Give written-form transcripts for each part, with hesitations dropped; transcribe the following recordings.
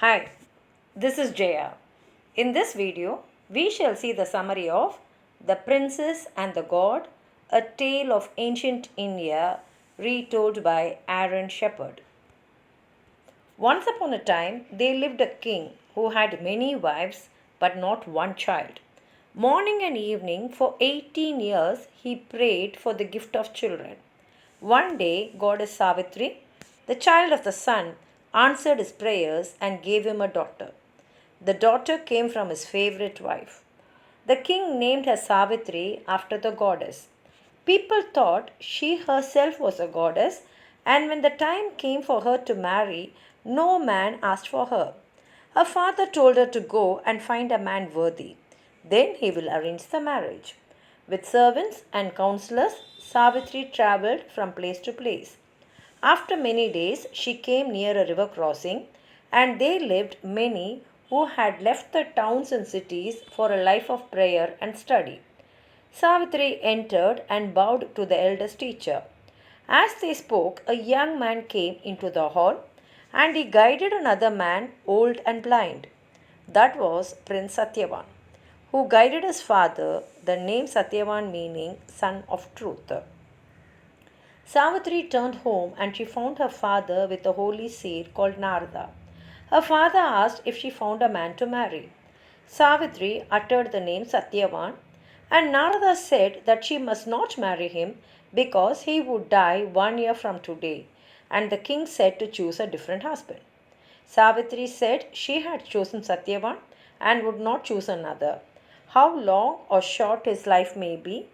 Hi, this is Jaya. In this video, we shall see the summary of The Princess and the God, a tale of ancient India retold by Aaron Shepard. Once upon a time, there lived a king who had many wives but not one child. Morning and evening, for 18 years, he prayed for the gift of children. One day, goddess Savitri, the child of the sun, answered his prayers and gave him a daughter. The daughter came from his favorite wife. The king named her Savitri after the goddess. People thought she herself was a goddess, and when the time came for her to marry, no man asked for her. Her father told her to go and find a man worthy. Then he will arrange the marriage. With servants and counselors, Savitri travelled from place to place. After many days, she came near a river crossing, and there lived many who had left the towns and cities for a life of prayer and study. Savitri entered and bowed to the eldest teacher. As they spoke, a young man came into the hall, and he guided another man, old and blind. That was Prince Satyavan, who guided his father, the name Satyavan meaning son of truth. Savitri turned home and she found her father with a holy seed called Narada. Her father asked if she found a man to marry. Savitri uttered the name Satyavan, and Narada said that she must not marry him because he would die 1 year from today, and the king said to choose a different husband. Savitri said she had chosen Satyavan and would not choose another. How long or short his life may be.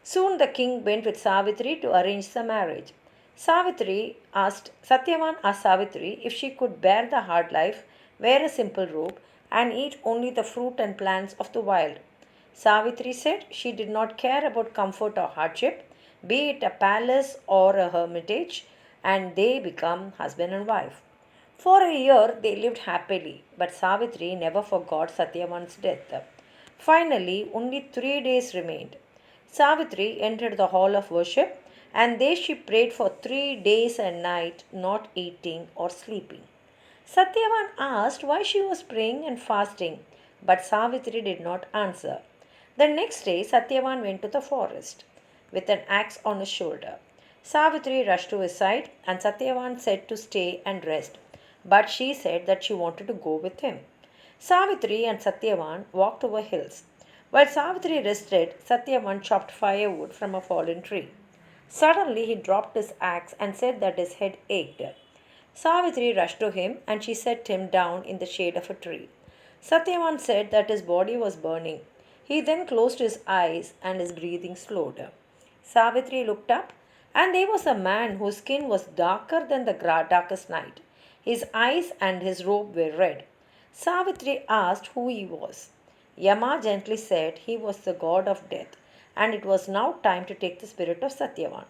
Soon the king went with Savitri to arrange the marriage. Satyavan asked Savitri if she could bear the hard life, wear a simple robe, and eat only the fruit and plants of the wild. Savitri said she did not care about comfort or hardship, be it a palace or a hermitage, and they become husband and wife. For a year they lived happily, but Savitri never forgot Satyavan's death. Finally, only 3 days remained. Savitri entered the hall of worship, and there she prayed for 3 days and night, not eating or sleeping. Satyavan asked why she was praying and fasting, but Savitri did not answer. The next day, Satyavan went to the forest with an axe on his shoulder. Savitri rushed to his side, and Satyavan said to stay and rest, but she said that she wanted to go with him. Savitri and Satyavan walked over hills. While Savitri rested, Satyavan chopped firewood from a fallen tree. Suddenly he dropped his axe and said that his head ached. Savitri rushed to him and she set him down in the shade of a tree. Satyavan said that his body was burning. He then closed his eyes and his breathing slowed. Savitri looked up, and there was a man whose skin was darker than the darkest night. His eyes and his robe were red. Savitri asked who he was. Yama gently said he was the god of death, and it was now time to take the spirit of Satyavan.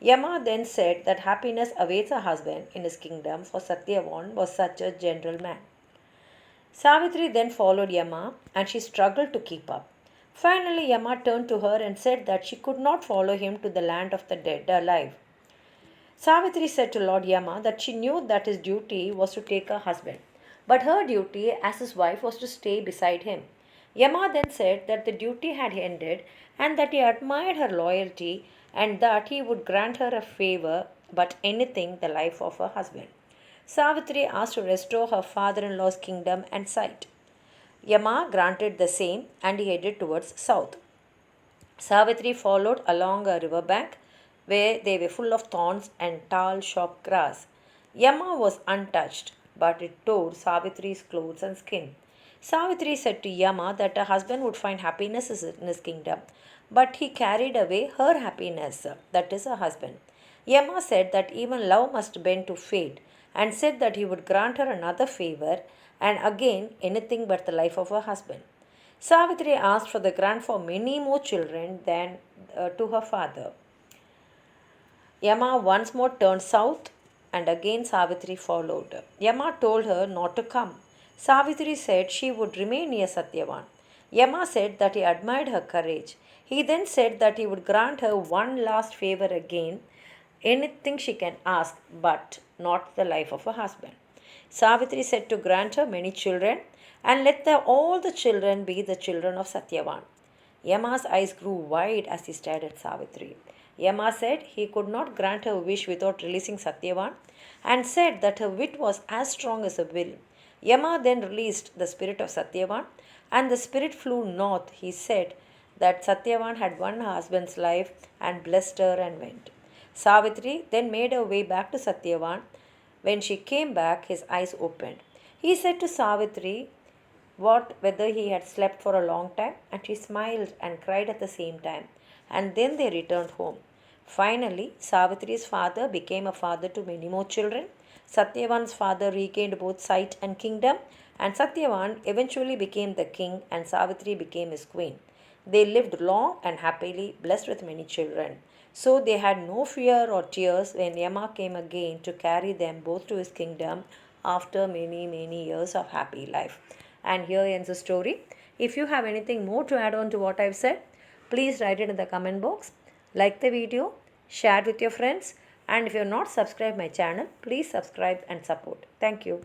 Yama then said that happiness awaits a husband in his kingdom, for Satyavan was such a gentle man. Savitri then followed Yama, and she struggled to keep up. Finally, Yama turned to her and said that she could not follow him to the land of the dead alive. Savitri said to Lord Yama that she knew that his duty was to take a husband, but her duty as his wife was to stay beside him. Yama then said that the duty had ended and that he admired her loyalty and that he would grant her a favor, but anything the life of her husband. Savitri asked to restore her father in law's kingdom and sight. Yama granted the same and he headed towards south. Savitri followed along a river bank where they were full of thorns and tall, sharp grass. Yama was untouched, but it tore Savitri's clothes and skin. Savitri said to Yama that her husband would find happiness in his kingdom, but he carried away her happiness, that is, her husband. Yama said that even love must bend to fate, and said that he would grant her another favor, and again anything but the life of her husband. Savitri asked for the grant for many more children than to her father. Yama once more turned south, and again Savitri followed. Yama told her not to come. Savitri said she would remain near Satyavan. Yama said that he admired her courage. He then said that he would grant her one last favor again, anything she can ask, but not the life of her husband. Savitri said to grant her many children and let all the children be the children of Satyavan. Yama's eyes grew wide as he stared at Savitri. Yama said he could not grant her wish without releasing Satyavan and said that her wit was as strong as her will. Yama then released the spirit of Satyavan and the spirit flew north. He said that Satyavan had won her husband's life and blessed her and went. Savitri then made her way back to Satyavan. When she came back, his eyes opened. He said to Savitri whether he had slept for a long time, and she smiled and cried at the same time. And then they returned home. Finally, Savitri's father became a father to many more children. Satyavan's father regained both sight and kingdom, and Satyavan eventually became the king, and Savitri became his queen. They lived long and happily, blessed with many children. So they had no fear or tears when Yama came again to carry them both to his kingdom after many, many years of happy life. And here ends the story. If you have anything more to add on to what I've said, please write it in the comment box. Like the video, share it with your friends, and if you're not subscribed my channel, please subscribe and support. Thank you.